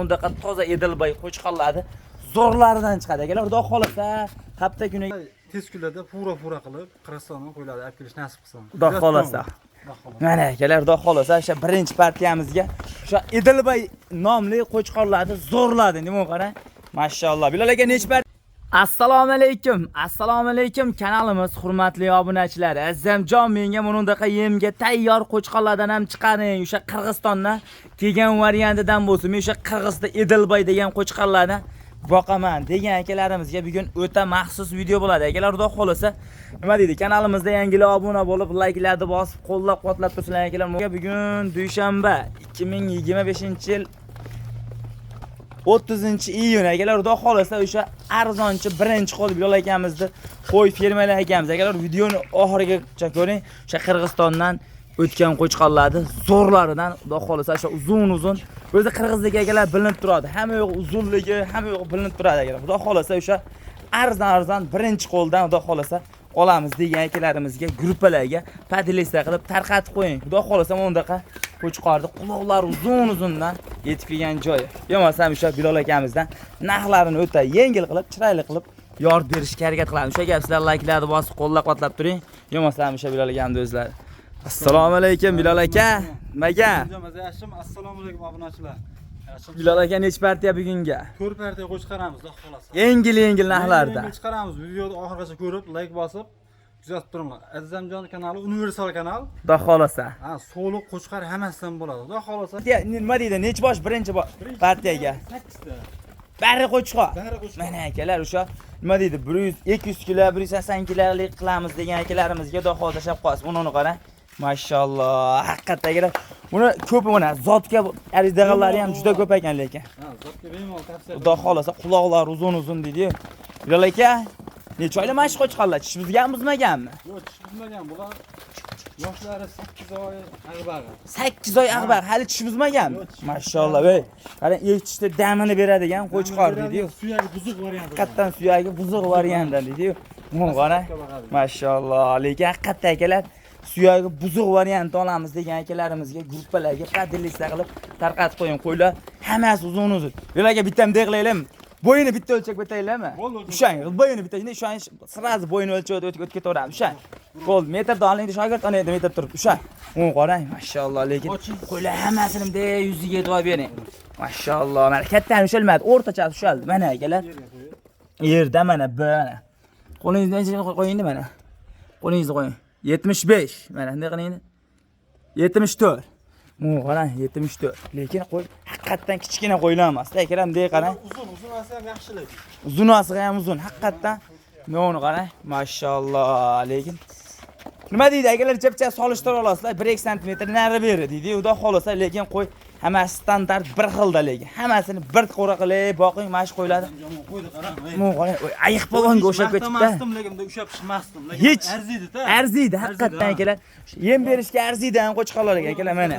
Bundaqa toza Edilbay qo'chqonlarni zo'rlaridan chiqadi akalar. Xudo xolasa, hafta kuni tez kunlarda pura qilib Qirg'izistondan qo'yiladi, olib kelish nasib qilsin. Xudo xolasa. Mana akalar, xudo xolasa o'sha birinchi partiyamizga o'sha Edilbay nomli qo'chqonlarni zo'rladi. Nima qarang? Mashalloh. Bilal aka necha part? Assalomu alaykum. Assalomu alaykum kanalimiz hurmatli obunachilar. Azamjon menga bundaqa yemga tayyor qo'chqonlardan ham chiqaring. O'sha Qirg'izistondan kelgan variantidan bo'lsin. Men o'sha Qirg'izda Edilbay degan qo'chqonlardan boqaman degan akalarimizga bugun o'ta maxsus video bo'ladi. Akalar, xudo xolasa, nima deydi? Kanalimizda yangilar obuna bo'lib, like'larni bosib, qo'llab-quvvatlab tursinlar akalar. Bugun dushanba 2025-yil 30-iyun akalar. Xudo xolasa o'sha arzonchi birinchi qo'l Bilal akamizni qo'y fermalar akamiz. Akalar, videoni oxirigacha ko'ring. O'sha Qirg'izistondan o'tgan qo'chqonlarni zo'rlaridan xudo xolasa o'sha uzun o'zi qirg'izlik akalar bilinib turadi. Hamma yo'q uzunligi, hamma yo'q bilinib turadi akalar. Xudo xolasa o'sha arzon birinchi qo'ldan xudo xolasa olamiz degan akalarimizga gruppalarga podlista qilib tarqatib qo'ying. Xudo xolasa bundaqa qo'chqorni quloqlari uzundan yetib kelgan joyi. Bo'lmasam o'sha Bilal akamizdan narxlarini o'ta yengil qilib, chiroyli qilib yordam berishga harakat qilamiz. O'sha gap sizlar like'larni bosib, qo'llab-quvvatlab turing. Bo'lmasam o'sha Bilal akamning o'zlari. Assalomu alaykum Bilal aka. Nimaga? Assalomu alaykum obunachilar. Bilal aka necha partiya bugunga? 4 partiya qo'chqaramiz, xudo xolasa. Yengil narxlarda. Chiqaramiz. Videoni oxirigacha ko'rib, like bosib, kuzatib turinglar. Azizamjon kanali universal kanal. Xudo xolasa. Ha, so'liq qo'chqar hammasidan bo'ladi. Xudo xolasa. Nima deydi? Necha bosh birinchi partiyaga? 8 ta. Bari qo'chqor. Bari qo'chqor. Mana akalar o'sha nima deydi? 100, 200 kilo, 180 kilolik qilamiz degan akalarimizga xudo xolasa shab qo'yasiz. Buni qarang. Mashalloh. Haqiqatan buni ko'p mana zotga arizdaganlari ham juda ko'p ekan lekin. Ha, zotga bemalol tavsiya. Xudo xolasa quloqlar uzun deydi-yu. Bilal aka, necha oylik mashq qo'chqonlar? Tish buzganmi? Yo'q, tish buzmagan. Bular yoshlari 8 oy ag'bag'i. 8 oy ag'bag'i, hali tish buzmaganmi? Mashalloh, ey. Qarang, eshitishda damini beradigan qo'chqor deydi-yu. Suyagi buzuq varianti. Haqiqatan suyagi buzuq varianti deydi-yu. Buni qarang. Mashalloh, lekin haqiqatan akalar suyagi buzuq varianti olamiz degan akalarimizga gruppalarga podlista qilib tarqatib qo'ying. Qo'ylar hammasi uzun. Bilal aka bitta qilaylikmi? Bo'yini bitta o'lchab ketaylikmi? O'shang, bo'yini bitta. Endi o'shang sirazi bo'yini o'lchab o'tib ketaveramiz. O'shang. Qo'l metrda olingda shogird ana endi metr turib. O'shang. Uni qarang, mashalloh, lekin qo'ylar hammasini bunday yuziga e'tibor bering. Mashalloh, mana kattani ushalmadi, o'rtachasi ushaldi. Mana akalar. Yerda mana mana. Qo'lingizni qo'ying mana. Qo'lingizni qo'ying. 75. Mana bunday qiling. 74. Mu qarang 74. Lekin qo'y haqiqatan kichkina qo'ylar emas. Akalar bunday qarang. Uzun olsa ham yaxshilik. Uzunasi ham uzun. Haqiqatan meni qarang. Mashalloh. Lekin nima deydi? Akalar chapcha solishtira olasizlar. 1 sm nari beri deydi. Xudo xolasa, lekin qo'y hammasi standart bir xilda lekin. Hammasini bir qo'ra qilib boqing, mashq qo'yiladi. Qo'ydi qarang. Mu qarang. Ayiq polvonga o'xshab ketibdi. Masdim lekin ushab pishmasdim. Hech arziydi-da. Arziydi haqiqatan akalar. Yem berishga arziydigan qo'chqonlar akalar mana.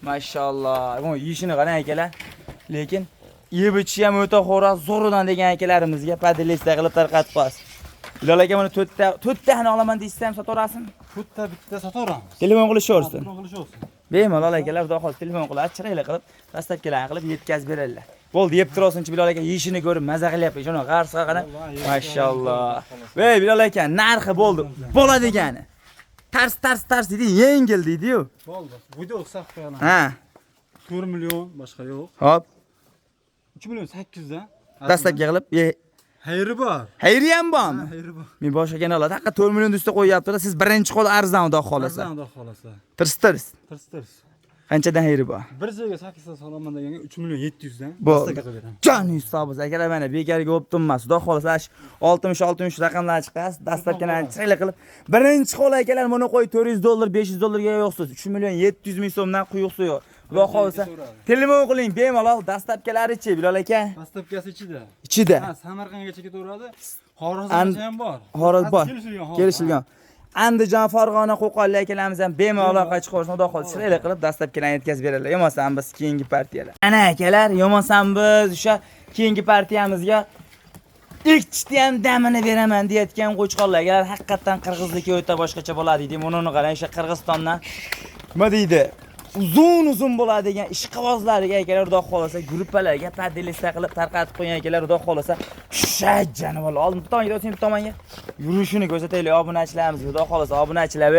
Mashalloh. Bu yeyishini qarang akalar. Lekin yeb ichishi ham o'ta xo'roq, zo'ridan degan akalarimizga podlista qilib tarqatib qo'yasiz. Bilal aka buni 4 tani olaman deysiz ham sotaverasizmi? 4 ta bitta sotaveramiz. Telefon qilishaversin. Telefon qilishaversin. Bemalol akalar, xudo xohlasa telefon qilib, chiroyli qilib, dastlabkilarni qilib yetkazib beradilar. Bo'ldi, yeb tursinchi Bilal aka yeyishini ko'rib maza qilyapti. Shuni qarsiga qarang. Mashalloh. Voy Bilal aka, narxi bo'ldi. Bo'la degani. Tars deydi, yengil deydi-yu. Bo'ldi. Video qilsak qo'yaman. Ha. 4 million boshqa yo'q. Hop. 3 million 800 dan. Dastlabki qilib, Xayri bor. xayri ham bormi? Xayri bor. Men boshqa kanallarda haqqa 4 million ustida qo'yapti-da, siz birinchi qo'l arzon xudo xolasa. Arzon xudo xolasa. Tirs. Tirs. Qanchadan xayri bor? Bir joyga 8 ta solaman deganga 3 million 700 dan. Bo'ldi. Qilib beraman. Joningiz sog' bo'lsin. Akalar mana bekarga o'ptimmas. Xudo xolasa 60 raqamlar chiqasiz. Dastlabkini chiroyli qilib. Birinchi qo'l akalar buni qo'y $400, $500 yo'qsiz. 3 million 700 ming so'mdan quyuqsi yo'q. Xudo xolasa telefon qiling bemalol. Dastlabkalari-chi Bilal aka? Dastlabkasi ichida. Ichida. Ha, Samarqandgacha ketaveradi. Xorazmgacha ham bor. Xoraz bor. Kelishilgan. Andijon, Farg'ona, Qo'qonlik akalarimiz ham bemalol qochib qo'yishni xudo xolasa chiroyli qilib dastlabkilarni yetkazib beradilar. Yo'masam biz keyingi partiyalar. Ana akalar, yo'masam biz o'sha keyingi partiyamizga ikkita ham damini beraman deyotgan qo'chqonlar. Agar haqiqatan qirg'izligi o'ta boshqacha bo'ladi deydi. Buni qarang, o'sha Qirg'izistondan nima deydi? uzun bo'ladigan ishqibozlarga akalar xudo xolasa gruppalarga padilista qilib tarqatib qo'ygan akalar xudo xolasa shajjani bola oldin bu tomonga o'tsin bu tomonga yurishini ko'rsataylik obunachilarimizga xudo xolasa obunachilar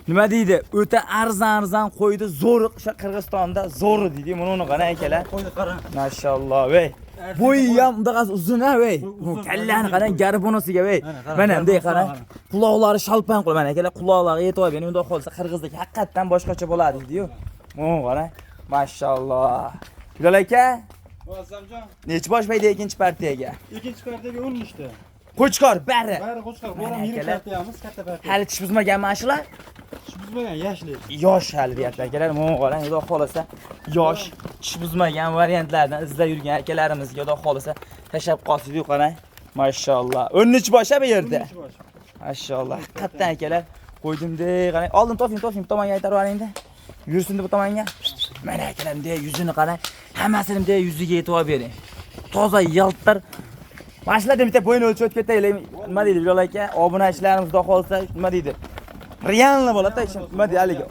nima deydi o'ta arzon qo'ydi zo'ri o'sha Qirg'izistonda zo'ri deydi buni qara akalar Qo'yni qarang. mashalloh bo'yi ham undaqasi uzun ha kallani qarang garbonosiga mana bunday qarang quloqlari shalpan qilib mana akalar quloqlariga yetib olgan unda qolsa qirg'izdagi haqiqatdan boshqacha bo'ladi deydi-yu. Mana qarang mashalloh Bilal aka Azamjon nechi boshlaydi ikkinchi partiyaga ikkinchi partiyaga 13 ta qo'chqor bari qo'chqor bo'ram yirik partiyamiz katta partiya hali tish buzmagan mana shular tish buzmagan yosh hali deyapti akalar mana qarang xudo xolasa yosh tish buzmagan variantlardan izlab yurgan akalarimizga xudo xolasa tashlab qolsiz-yu qarang mashalloh 13 bosh bu yerda mashalloh haqiqatdan akalar qo'ydimda qarang oldin to'sing bu tomonga aytarib yuboring-da yursin bu tomonga mana akalar bunday yuzini qarang hammasini bunday yuziga yetib olib bering toza yaltir mana shulardan bitta bo'yni o'lchab ketaylik nima deydi Bilal aka obunachilarimiz xudo xolasa nima deydi realni bo'ladi nima deydi haligi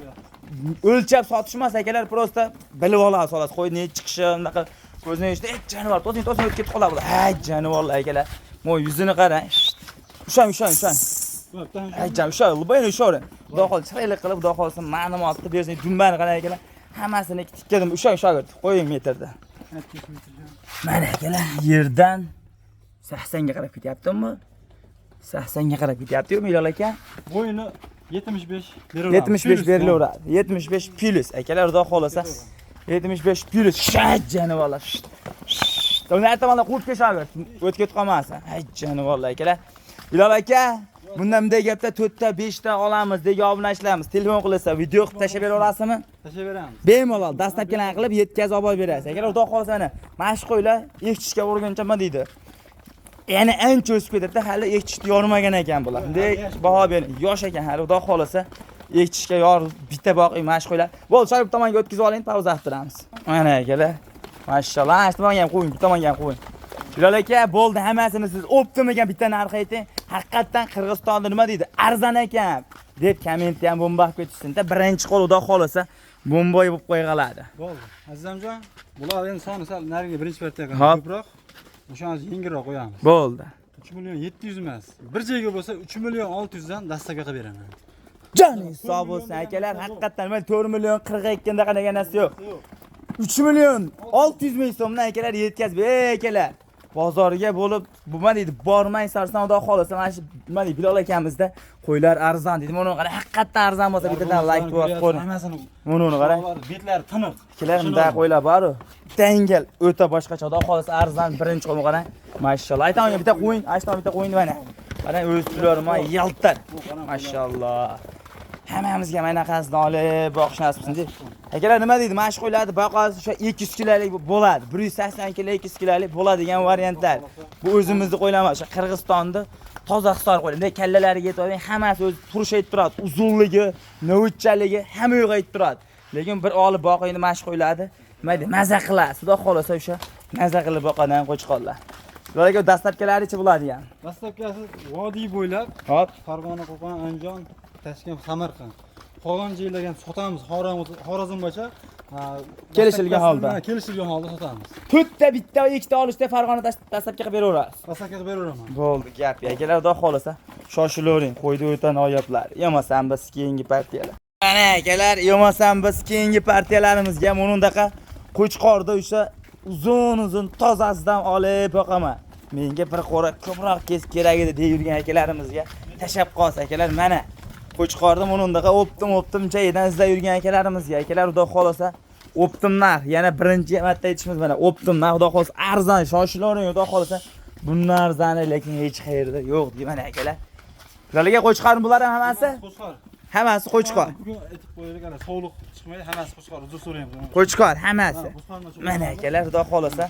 o'lchab sotishmas akalar просто bilib olasiz xolos qo'yni chiqishi unaqa ko'zini eshitdi jonivor to'sing o'tib ketib qoladi jonivorlar akalar mo yuzini qarang ushang usha bo'yni ushavering xudo xolasa chiroyli qilib xudo xolasa ma'lumotni bersin dumbani qarang akalar hammasini tikkadim ushang qo'ying metrda mana akalar yerdan 80 ga qarab ketyaptimi 80 ga qarab ketyapti-yu Bilal aka bo'yni 75 berilaveradi 75 berilaveradi 75 plus akalar xudo xolasa 75 plus jonivorlar uni aytamanlar quvib keshaver o'tib ketib qolmasin jonivorlar akalar Bilal aka bundan bunday gapda 4 ta 5 ta olamiz degan obunachilarimiz telefon qilsa video qilib tashlab bera olasizmi tashlab beramiz bemalol dastlabkidan qilib yetkazib olib berasiz agar xudo xolasa mana mashq qo'ylar echishga urgancha nima deydi yana ancha o'sib ketadi hali echishni yormagan ekan bular bunday baho bering yosh ekan hali xudo xolasa echishga yor bitta boqiy mashq qo'ylar bo'ldi shu tomonga o'tkazib oling pauza qilib turamiz mana akalar mashalloh shu tomonga ham qo'ying bu tomonga ham qo'ying Bilal aka bo'ldi hammasini siz optimiga bitta narx ayting haqiqatdan Qirg'izistonda nima deydi arzon ekan deb kommentni ham bomba qilib ketishsin-da birinchi qo'l xudo xolasa bomboy bo'lib qo'yiladi bo'ldi azizamjon bular endi soni sal nariga birinchi partiyaga ko'proq o'shancha yengilroq qo'yamiz bo'ldi 3 million 700 emas bir joyga bo'lsa 3 million 600 dan dastlabga qilib beraman joningiz sog' bo'lsin akalar haqiqatdan men 4 million 42 daqa degan narsa yo'q 3 million 600 ming so'mdan akalar yetkazib akalar bozorga bo'lib bu nima deydi bormang sarson xudo xolasa mana shu nima deydi Bilal akamizda qo'ylar arzon deydi buni qarang haqiqatdan arzon bo'lsa bittadan like bosib qo'ying hammasini buni qarang betlari tiniq kelar bunday qo'ylar bor tangel o'ta boshqacha xudo xolasa arzon birinchi qo'yim qarang mashalloh aytaman bitta qo'ying ashton bitta qo'ying mana qarang o'z pullarim yaltir mashalloh hammamizga mana qanaqasini olib boqish nasib qilsin deb akalar nima deydi mashq qo'yiladi boqasiz o'sha 200 kilolik bo'ladi 180 kilo 200 kilolik bo'ladigan variantlar bu o'zimizni qo'ylar emas o'sha Qirg'izistonda toza hisor qo'ylar bunday kallalariga yetib olgan hammasi o'zi turishi aytib turadi uzunligi novitchaligi hamma yo'q aytib turadi lekin bir olib boqingni mashq qo'yiladi nima deydi maza qilasiz xudo xolasa o'sha maza qilib boqadigan qo'chqorlar ularga dastlabkilaricha bo'ladigan dastlabkasi vodiy bo'ylab hop Farg'ona Qo'qon Andijon Toshkent Samarqand qolgan joylarga ham sotamiz Xorazmgacha kelishilgan holda sotamiz 4 ta bitta va 2 ta olishda Farg'ona dastlabki qilib beraverasiz dastlabki qilib beraveraman bo'ldi gap akalar xudo xolasa shoshilavering qo'ydi o'ta noyoblari yemasam biz keyingi partiyalar mana akalar yemasam biz keyingi partiyalarimizga bundaqa qo'chqorda o'sha uzun tozasidan olib boqaman menga bir qo'ra ko'proq kes kerak edi deb yurgan akalarimizga tashab qolsa akalar mana qo'chqorda bundaqa optim joyidan izlab yurgan akalarimizga akalar xudo xolasa optim narx yana birinchi marta aytishimiz mana optim narx xudo xolasa arzon shoshilavering xudo xolasa bundan arzoni lekin hech qayerda yo'q deyman mana akalar ularga qo'chqor bular ham hammasi hammasi qo'chqor bugun aytib qo'yaylik ana sog'liq chiqmaydi hammasi qo'chqor uzr so'raymiz qo'chqor hammasi mana akalar xudo xolasa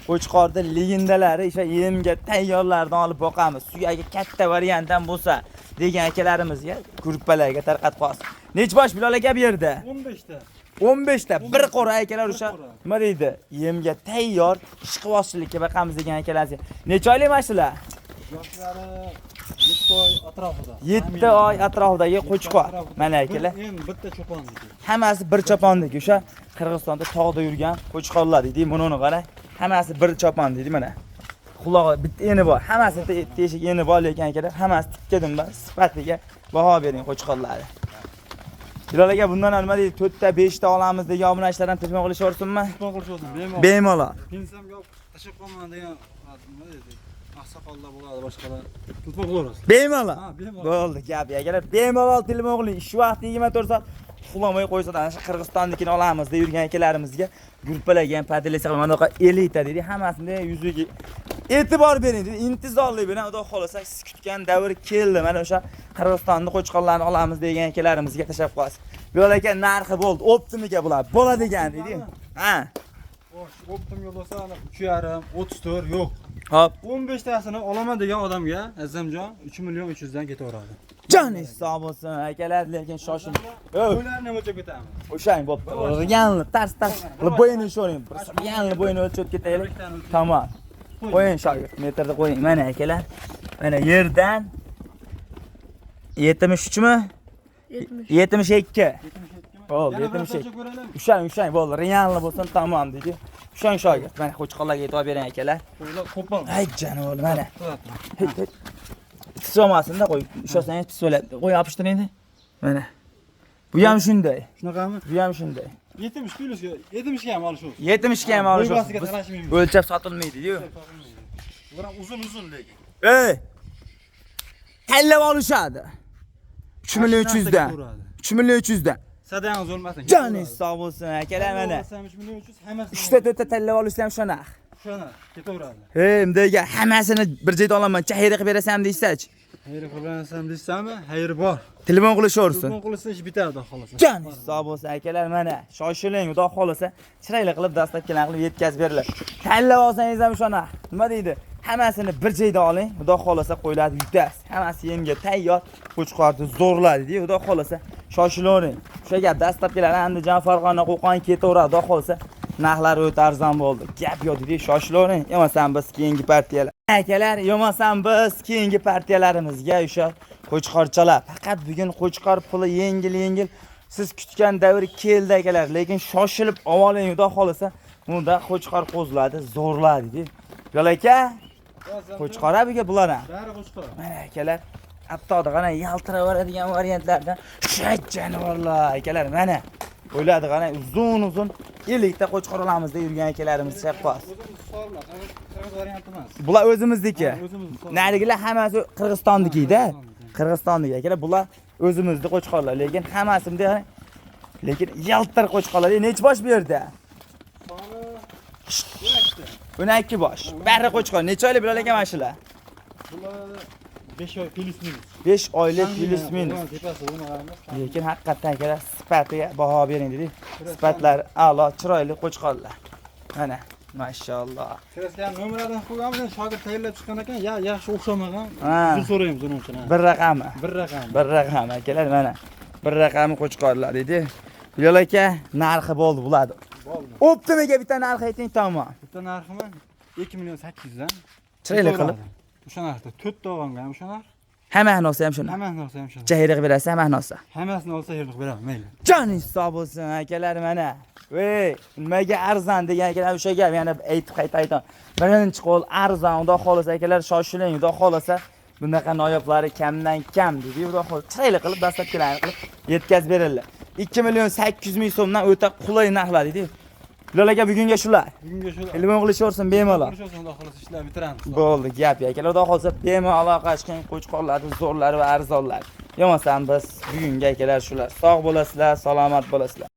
qo'chqorda legendalari o'sha yemga tayyorlardan olib boqamiz suyagi katta variantdan bo'lsa degan akalarimizga gruppalarga tarqatib qo'yasiz nech bosh Bilal aka bu yerda 15 ta 15 ta bir qo'ra akalar o'sha nima deydi yemga tayyor ishqibozchilikka baqamiz degan akalarimizga necha oylik mana shular yoshlari 7 oy atrofida. 7 oy atrofidagi qo'chqor. Mana akalar. Endi bitta cho'ponniki. Hammasi bir chopondek. O'sha Qirg'izistonda tog'da yurgan qo'chqorlar deydi. Buni qarang. Hammasi bir chopon deydi mana. Qulog'i bitta eni bor. Hammasi teshik eni bor lekin akalar, hammasi tikka dumba sifatiga baho bering qo'chqorlari. Bilal aka bundan nima deydi? 4 ta 5 ta olamiz degan obunachilardan telefon qilishaversinmi? Telefon qilishsin, bemalol. Bemalol. Pensiyam yo'q, tashib qolman degan nima deydi? Aqsoqollar bo'ladi, boshqalar. Telefon qilaverasiz. Bemalol. Ha, bemalol. Bo'ldi, gap akalar. Bemalol telefon qiling. Shu vaqt 24 soat uxlamay qo'ysa, ana shu Qirg'izistonnikini olamiz deb yurgan akalarimizga gruppalagan padilasa mana bunaqa 50 ta dedi. Hammasini yuziga e'tibor bering dedi. Intizorlik bilan xudo xolasa siz kutgan davr keldi. Mana o'sha Qirg'izistonni qo'chqorlarni olamiz degan akalarimizga tashab qo'yasiz. Bilal aka narxi bo'ldi. Optimiga bular bo'ladigan dedi. Ha. Xo'sh, optim yo'l bo'lsa, 3,5, 34 yo'q. Hop. 15 tasini olaman degan odamga Azamjon 3 million 300 dan ketaveradi. Joningiz sog' bo'lsin akalar, lekin shoshiling. Qo'ylarni o'chib ketamiz. O'shang bo'pti. Yanli tars qilib bo'yini sho'ring. Yanli bo'yini o'chib ketaylik. Tamom. Qo'ying shogird, metrda qo'ying. Mana akalar. Mana yerdan 73 mi? 72. Bo'ldi, 72. O'shang bo'ldi. Yanli bo'lsin, tamom dedi. O'shang shogird. Mana qo'chqorlarga e'tibor bering akalar. Qo'ylar qo'pol. Ay janob, mana. So'masinda qo'y. Ushlasangiz pis bo'ladi. Qo'y yopishtiring. Mana. Bu ham shunday. Shunaqami? Bu ham shunday. 70 kiloga 70 ga ham olishamiz. 70 ga ham olishamiz. Bo'ybasiga tarashmaymiz. O'lchab sotilmaydi-yu. Ular ham uzun lekin. Ey! Tanlab olishadi. 3 million 300 dan. 3 million 300 dan. Sadangiz o'lmasin. Joningiz sog' bo'lsin akalar mana. 3 million 300 hammasi. 3 ta 4 ta tanlab olsa ham shuna. Shuna ketaveradi. Hey, bundaga hammasini bir joyda olaman. Chayri qilib berasan deysiz-chi. Hayr qilsam deysizmi? Hayr bor. Telefon qilishaversin. Telefon qilsa ish bitadi xolos. Joningiz sog' bo'lsin akalar mana. Shoshiling, xudo xolasa, chiroyli qilib dastlabkilar qilib yetkazib beriladi. Tanlab olsangiz ham shuna. Nima deydi? Hammasini bir joyda oling, xudo xolasa qo'yiladi yutasiz. Hammasi yemga tayyor, qo'chqorni zo'rladi, deydi. Xudo xolasa, shoshilavering. O'sha gap dastlabkilar Andijon, Farg'ona, Qo'qon ketaveradi, xudo xolasa. Narxlar o'ta arzon bo'ldi. Gap yo'q dedi, shoshilavering. Yo'masam biz keyingi partiyalar. Akalar, yo'masam biz keyingi partiyalarimizga o'sha qo'chqorchalar. Faqat bugun qo'chqor puli yengil-yengil siz kutgan davr keldi akalar, lekin shoshilib oling, xudo xolasa. Bunda qo'chqor qo'ziladi, zo'rladi dedi. Yo'l aka, qo'chqor abiga bular ham. Bari qo'chqor. Mana akalar, hatto qana yaltiraveradigan variantlardan shay jonivorlar akalar mana. O'yladi qana uzun 50 ta qo'chqor olamiz deb yurgan akalarimiz chaqpas. Qirg'iz varianti emas. Bular o'zimizniki. O'zimiz. Narigilar hammasi Qirg'izistonniki-da. Qirg'izistonniki akalar, bular o'zimizning qo'chqorlar, lekin hammasida lekin yaltir qo'chqorlar. Necha bosh bu yerda? 12 bosh. Bari qo'chqor. Necha oylik Bilal aka mana shular? Bular 5 oy plus minus. 5 oylik plus minus. Lekin haqiqatan akalar sifatiga baho bering dedi. Sifatlar a'lo, chiroyli qo'chqorlar. Mana, mashalloh. Kirasga nomerlardan qo'yganmiz, shogird tayyorlab chiqqan ekan, yaxshi o'xshamagan. Ha. Biz so'raymiz uning uchun. Bir raqami. Bir raqam. Bir raqam akalar mana. Bir raqami qo'chqorlar dedi. Bilal aka, narxi bo'ldi bo'ladi. Bo'ldi. Optimiga bitta narx ayting, tamom. Bitta narximi 2 million 800 dan. Chiroyli qilib. O'sha narxda 4 ta olganman, o'sha narx. Hammasini olsa ham shuni. Hammasini olsa ham shuni. Chayriq berasiz, hammasini olsa. Hammasini olsa yerlik beraman, mayli. Joningiz sog' bo'lsin akalar mana. Voy, nimaga arzon degan akalar o'sha gap yana aytib qaytayman. Birinchi qo'l arzon, xudo xolasa akalar shoshiling, xudo xolasa. Bunaqa noyoblari kamdan kam dedi. Xudo xolasa chiroyli qilib dastlabkilarni qilib yetkazib berildi. 2 million 800 ming so'mdan o'ta qulay narxlar dedi. Bilal aka bugunga shular. Bugunga shular. Telefon qilishaversin bemalol. Xudo xolasa ishlar bitiramiz. Bo'ldi, gap akalar. Xudo xolasa bemalol aloqa qilgan qo'chqorlarni zo'rlari va arzonlar. Yo'masam biz bugunga akalar shular. Sog' bo'lasizlar, salomat bo'lasizlar.